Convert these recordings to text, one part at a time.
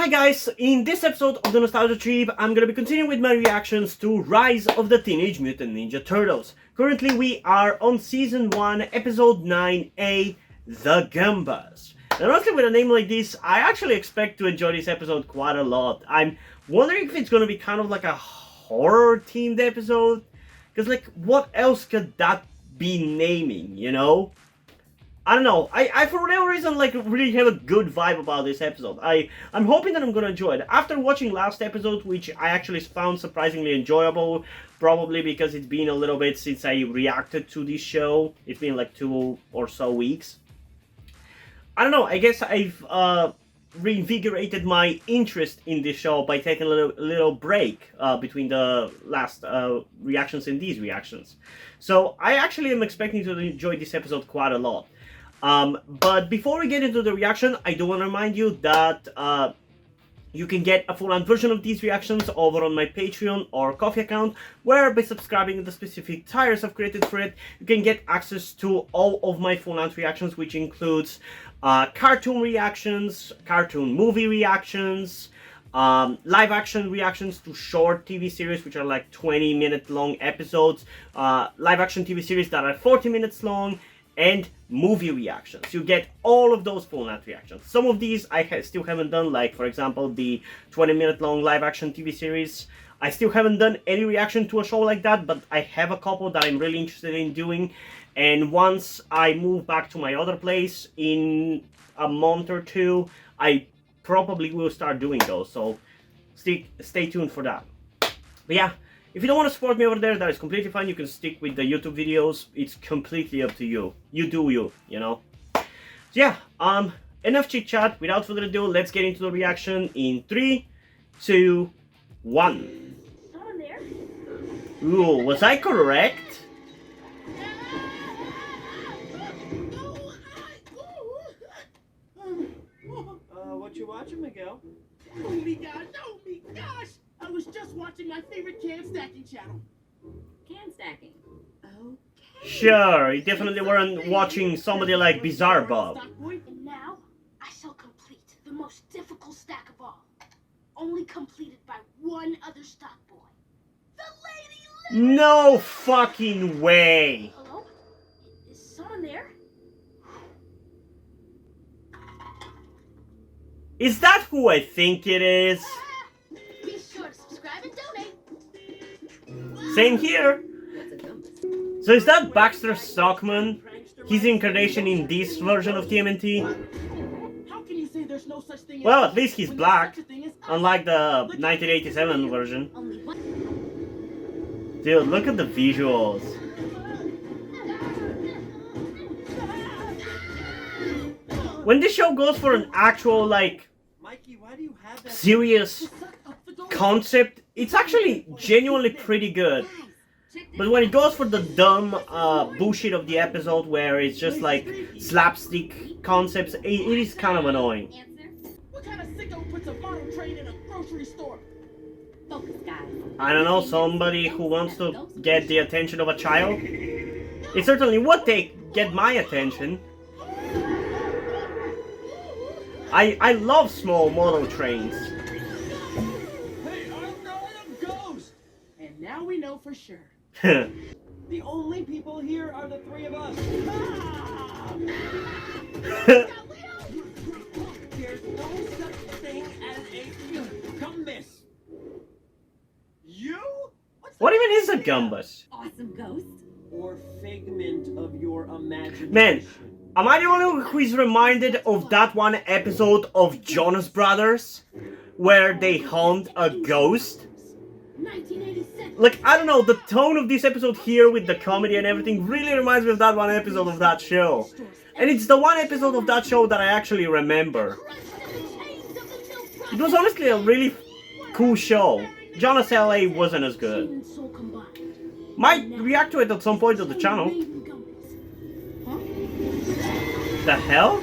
Hi guys, in this episode of the Nostalgia Trip, I'm gonna be continuing with my reactions to Rise of the Teenage Mutant Ninja Turtles. Currently we are on Season 1, Episode 9A, The Gumbus. And honestly, with a name like this, I actually expect to enjoy this episode quite a lot. I'm wondering if it's gonna be kind of like a horror-themed episode, because like, what else could that be naming, you know? I don't know. I for whatever reason like really have a good vibe about this episode. I'm hoping that I'm gonna enjoy it. After watching last episode, which I actually found surprisingly enjoyable, probably because it's been a little bit since I reacted to this show. It's been like 2 or so weeks. I don't know. I guess I've reinvigorated my interest in this show by taking a little break between the last reactions and these reactions. So I actually am expecting to enjoy this episode quite a lot. But before we get into the reaction, I do want to remind you that you can get a full-on version of these reactions over on my Patreon or Ko-fi account, where by subscribing to the specific tiers I've created for it, you can get access to all of my full-on reactions, which includes cartoon reactions, cartoon movie reactions, live-action reactions to short TV series, which are like 20-minute long episodes, live-action TV series that are 40 minutes long, and movie reactions. You get all of those full-length reactions. Some of these I still haven't done, like for example the 20-minute long live-action TV series. I still haven't done any reaction to a show like that, but I have a couple that I'm really interested in doing. And once I move back to my other place in a month or two, I probably will start doing those. So stay tuned for that. But yeah. If you don't want to support me over there, that is completely fine. You can stick with the YouTube videos. It's completely up to you. You do you know? So yeah, enough chit chat. Without further ado, let's get into the reaction in 3, 2, 1. Someone there? Ooh, was I correct? What you watching, Miguel? Oh my gosh! I was just watching my favorite can stacking channel. Can stacking. Okay. Sure, you definitely weren't watching somebody like Bizarre Bob. And now, I shall complete the most difficult stack of all. Only completed by one other stock boy. The Lady Lily! No fucking way! Hello? Is someone there? Is that who I think it is? Be sure to subscribe and donate. Same here. What's a Gumbus? So is that Baxter Stockman? His incarnation in this version of TMNT? How can you say there's no such thing as Well, at least he's when black, there's such a thing as us? unlike the 1987 version. Only one. Dude, look at the visuals. When this show goes for an actual, like, Mikey, why do you have that? serious concept, it's actually genuinely pretty good. But when it goes for the dumb bullshit of the episode where it's just like slapstick concepts, it is kind of annoying. Answer? What kind of sicko puts a model train in a grocery store? Focus, guys. I don't know, somebody who wants to get the attention of a child? It certainly would get my attention. I love small model trains. Hey, I'm not a ghost! And now we know for sure. The only people here are the three of us. Ah! There's no such thing as a Gumbus. You? What even is a Gumbus? Awesome ghost. Or figment of your imagination. Man, am I the only one who is reminded of that one episode of Jonas Brothers where they hunt a ghost? 1986. Like, I don't know, the tone of this episode here with the comedy and everything really reminds me of that one episode of that show. And it's the one episode of that show that I actually remember. It was honestly a really cool show. Jonas LA wasn't as good. Might react to it at some point on the channel. The hell?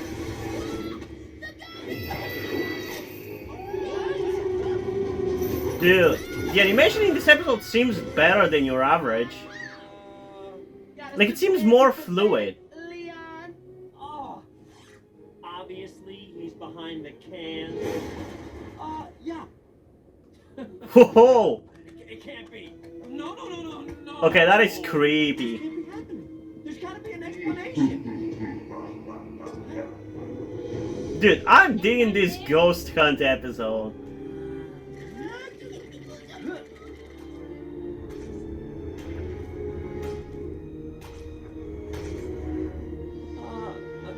Dude, the animation in this episode seems better than your average. Like, it seems more fluid. Leon. Oh, obviously he's behind the can. Yeah. Whoa! It can't be. No. Okay, that is creepy. It can't be happening. There's gotta be an explanation. Dude, I'm digging this ghost hunt episode.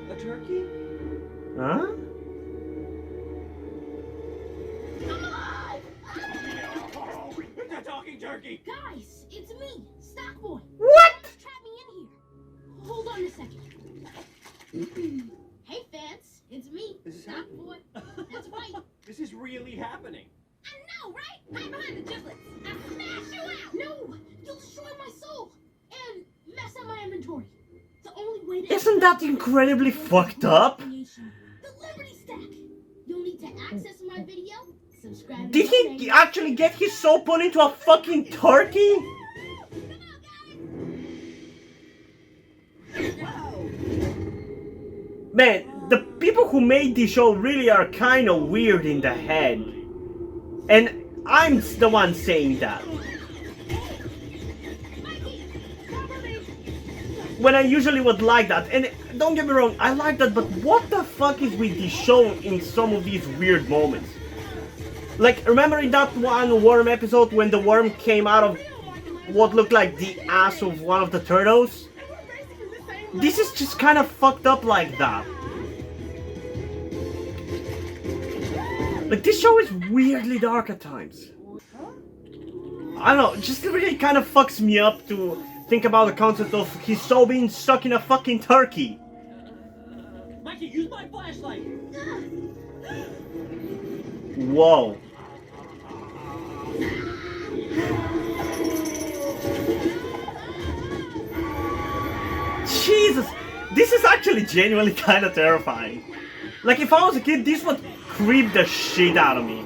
A turkey? Huh? It's a talking turkey. Guys, it's me, Stockboy. What? Trap me in here. Hold on a second. Hey, fans, it's me, This is Stockboy. That's right. This is really happening. I know, right? Hide behind the giblets. I'll smash you out. No, you'll destroy my soul and mess up my inventory. The only way to Isn't that incredibly fucked up? The Liberty Stack. You'll need to access my video. Subscribe. Did he actually get his soul put into a fucking turkey? Man, the people who made this show really are kind of weird in the head. And I'm the one saying that. When I usually would like that, and don't get me wrong, I like that, but what the fuck is with this show in some of these weird moments? Like, remember in that one worm episode when the worm came out of what looked like the ass of one of the turtles? This is just kind of fucked up like that. Like, this show is weirdly dark at times. I don't know, it just really kind of fucks me up to think about the concept of his soul being stuck in a fucking turkey. Mikey, use my flashlight. Whoa. Jesus, this is actually genuinely kind of terrifying. Like, if I was a kid, this would creep the shit out of me.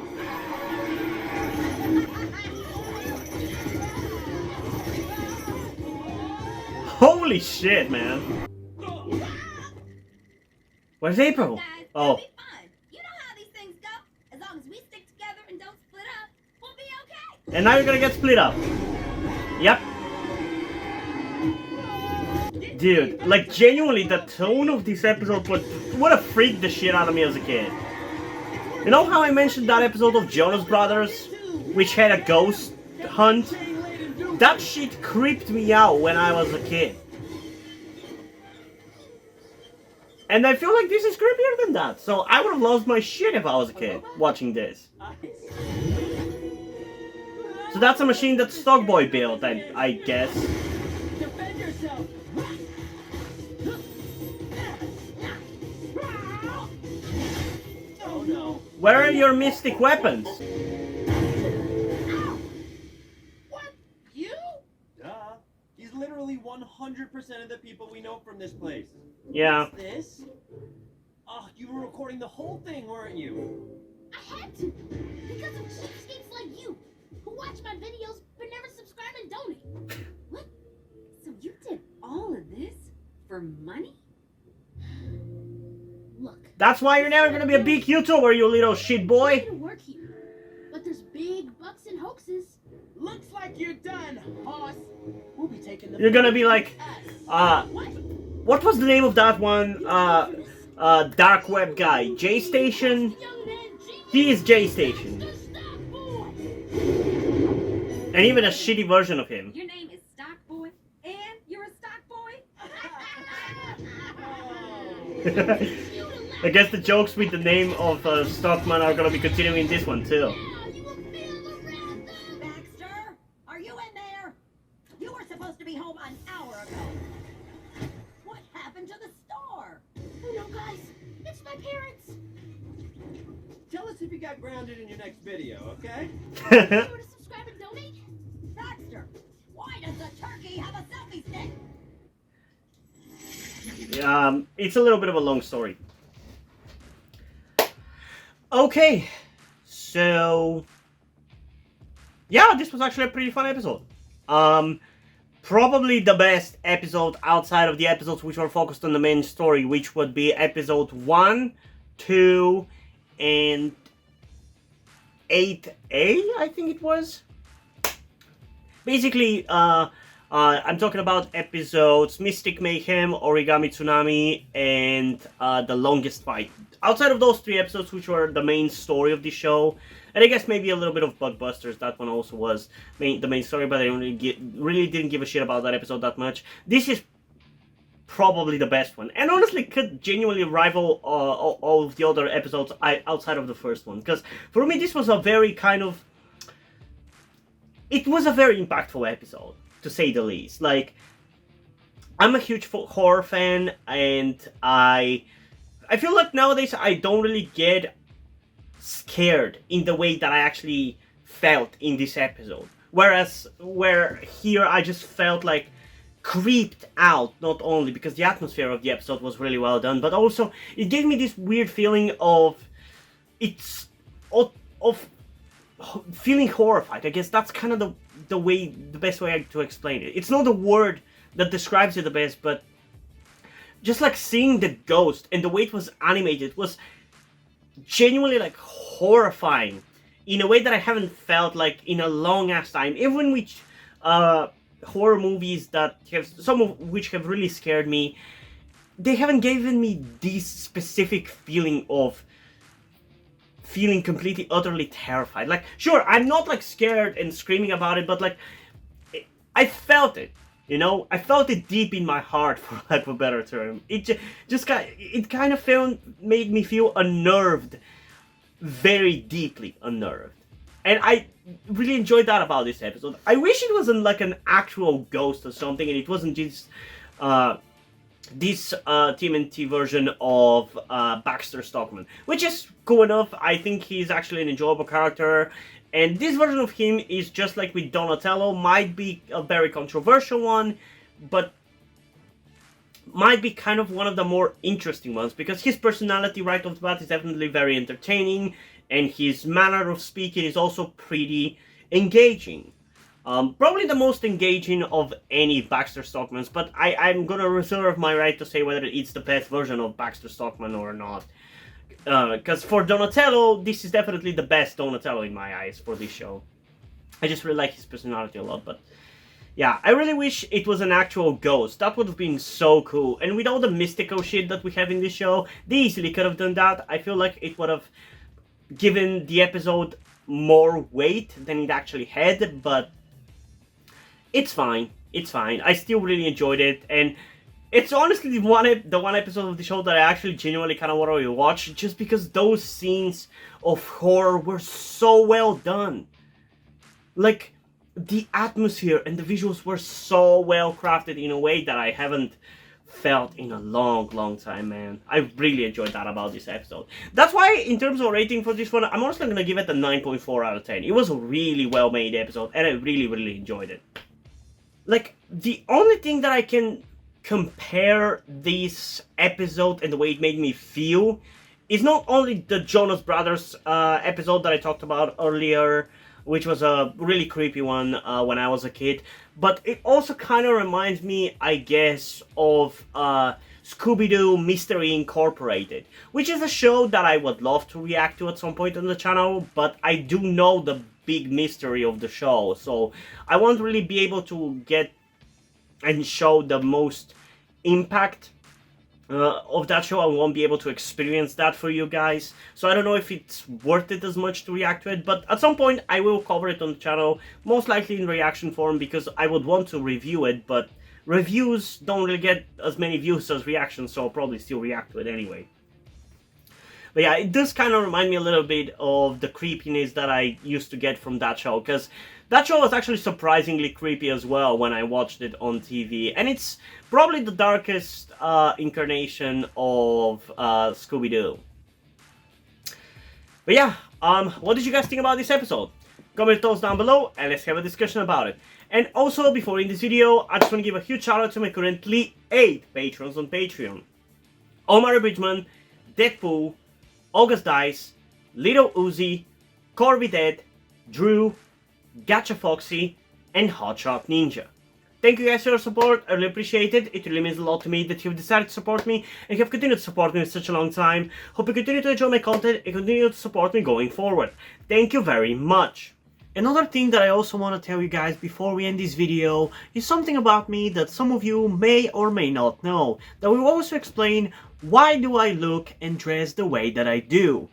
Holy shit, man. Where's April? Guys, Oh. it'll be fun. You know how these things go. As long as we stick together and don't split up, we'll be okay. And now you're gonna get split up. Yep. Dude, like genuinely, the tone of this episode would have freaked the shit out of me as a kid. You know how I mentioned that episode of Jonas Brothers, which had a ghost hunt? That shit creeped me out when I was a kid. And I feel like this is creepier than that, so I would have lost my shit if I was a kid watching this. So that's a machine that Stockboy built, I guess. Defend yourself. Oh no. Where are your mystic weapons? What? You? Duh. He's literally 100% of the people we know from this place. Yeah. What's this? Oh, you were recording the whole thing, weren't you? I had to. Because of cheapskates like you, who watch my videos but never subscribe and donate. What? So you did all of this for money? Look. That's why you're never gonna be a big YouTuber, you little shit I boy. to work here, but there's big bucks and hoaxes. Looks like you're done, hoss. We'll be taking the You're gonna be like, us. what was the name of that one, dark web guy? J-Station? He is J-Station. And even a shitty version of him. Your name is Stockboy, and you're a Stockboy? I guess the jokes with the name of Stockman are gonna be continuing in this one too. Baxter, are you in there? You were supposed to be home an hour ago. What happened to the store? Oh no, guys, it's my parents. Tell us if you got grounded in your next video, okay? Remember to subscribe and donate? Baxter, why does the turkey have a selfie stick? It's a little bit of a long story. Okay, so yeah, this was actually a pretty fun episode. Probably the best episode outside of the episodes which were focused on the main story, which would be episode 1, 2, and S1E9A, I think it was. Basically, I'm talking about episodes Mystic Mayhem, Origami Tsunami, and The Longest Fight. Outside of those 3 episodes, which were the main story of the show, and I guess maybe a little bit of Bugbusters, that one also was the main story, but I really didn't give a shit about that episode that much. This is probably the best one, and honestly could genuinely rival all of the other episodes outside of the first one, because for me this was a very kind of... It was a very impactful episode, to say the least. Like, I'm a huge horror fan, and I feel like nowadays I don't really get scared in the way that I actually felt in this episode. Where here I just felt like creeped out, not only because the atmosphere of the episode was really well done, but also it gave me this weird feeling of feeling horrified. I guess that's kind of the best way to explain it. It's not the word that describes it the best, but just like seeing the ghost and the way it was animated was genuinely like horrifying in a way that I haven't felt like in a long ass time. Even with horror movies that have, some of which have really scared me, they haven't given me this specific feeling of feeling completely utterly terrified. Like, sure, I'm not like scared and screaming about it, but like I felt it, you know, I felt it deep in my heart, for lack of a better term. It just kind of made me feel unnerved, very deeply unnerved. And I really enjoyed that about this episode. I wish it wasn't like an actual ghost or something, and it wasn't just this TMNT version of Baxter Stockman, which is cool enough. I think he's actually an enjoyable character, and this version of him is just like with Donatello, might be a very controversial one, but might be kind of one of the more interesting ones, because his personality right off the bat is definitely very entertaining, and his manner of speaking is also pretty engaging. Probably the most engaging of any Baxter Stockmans, but I'm gonna reserve my right to say whether it's the best version of Baxter Stockman or not. Because for Donatello, this is definitely the best Donatello in my eyes for this show. I just really like his personality a lot, but yeah, I really wish it was an actual ghost. That would have been so cool. And with all the mystical shit that we have in this show, they easily could have done that. I feel like it would have given the episode more weight than it actually had, but it's fine. It's fine. I still really enjoyed it, and it's honestly the one episode of the show that I actually genuinely kind of want to rewatch, just because those scenes of horror were so well done. Like, the atmosphere and the visuals were so well crafted in a way that I haven't felt in a long time, man. I really enjoyed that about this episode. That's why, in terms of rating for this one, I'm honestly gonna give it a 9.4 out of 10. It was a really well made episode, and I really enjoyed it. Like, the only thing that I can compare this episode and the way it made me feel is not only the Jonas Brothers episode that I talked about earlier, which was a really creepy one when I was a kid, but it also kind of reminds me, I guess, of Scooby-Doo Mystery Incorporated, which is a show that I would love to react to at some point on the channel, but I do know the big mystery of the show, so I won't really be able to get and show the most impact of that show. I won't be able to experience that for you guys, so I don't know if it's worth it as much to react to it, but at some point I will cover it on the channel, most likely in reaction form, because I would want to review it, but reviews don't really get as many views as reactions, so I'll probably still react to it anyway. But yeah, it does kind of remind me a little bit of the creepiness that I used to get from that show, because that show was actually surprisingly creepy as well when I watched it on TV, and it's probably the darkest incarnation of Scooby-Doo. But yeah, what did you guys think about this episode? Comment your thoughts down below, and let's have a discussion about it. And also, before in this video, I just want to give a huge shout out to my currently 8 patrons on Patreon. Omar Bridgman, Deadpool, August Dice, Little Uzi, Corby Dead, Drew, Gacha Foxy, and Hot Shot Ninja. Thank you guys for your support, I really appreciate it. It really means a lot to me that you've decided to support me and have continued to support me for such a long time. Hope you continue to enjoy my content and continue to support me going forward. Thank you very much. Another thing that I also want to tell you guys before we end this video is something about me that some of you may or may not know, that will also explain why do I look and dress the way that I do.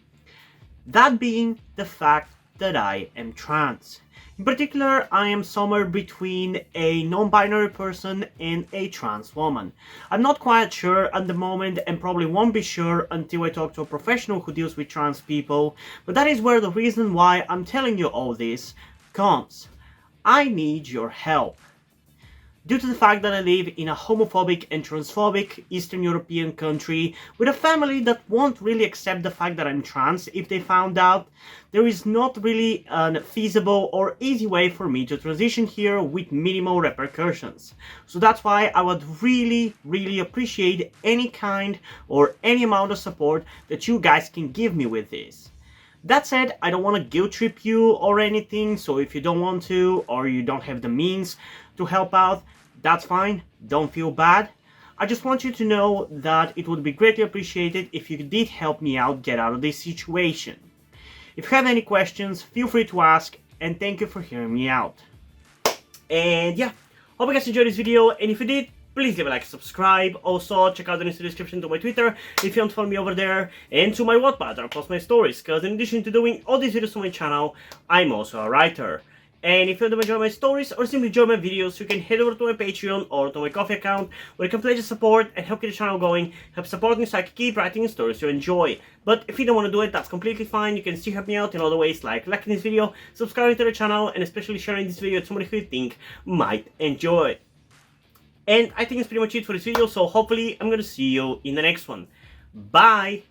That being the fact that I am trans. In particular, I am somewhere between a non-binary person and a trans woman. I'm not quite sure at the moment and probably won't be sure until I talk to a professional who deals with trans people, but that is where the reason why I'm telling you all this comes. I need your help. Due to the fact that I live in a homophobic and transphobic Eastern European country with a family that won't really accept the fact that I'm trans if they found out, there is not really a feasible or easy way for me to transition here with minimal repercussions. So that's why I would really appreciate any kind or any amount of support that you guys can give me with this. That said, I don't want to guilt trip you or anything, so if you don't want to or you don't have the means to help out, that's fine, don't feel bad. I just want you to know that it would be greatly appreciated if you did help me out get out of this situation. If you have any questions, feel free to ask, and thank you for hearing me out. And yeah, hope you guys enjoyed this video, and if you did, please leave a like, subscribe. Also, check out the links in the description to my Twitter if you want to follow me over there, and to my Wattpad where I post my stories, because in addition to doing all these videos on my channel, I'm also a writer. And if you want to enjoy my stories or simply enjoy my videos, you can head over to my Patreon or to my Coffee account where you can pledge your support and help get the channel going, help support me so I can keep writing stories you enjoy. But if you don't want to do it, that's completely fine. You can still help me out in other ways like liking this video, subscribing to the channel, and especially sharing this video with somebody who you think might enjoy it. And I think that's pretty much it for this video, so hopefully I'm going to see you in the next one. Bye!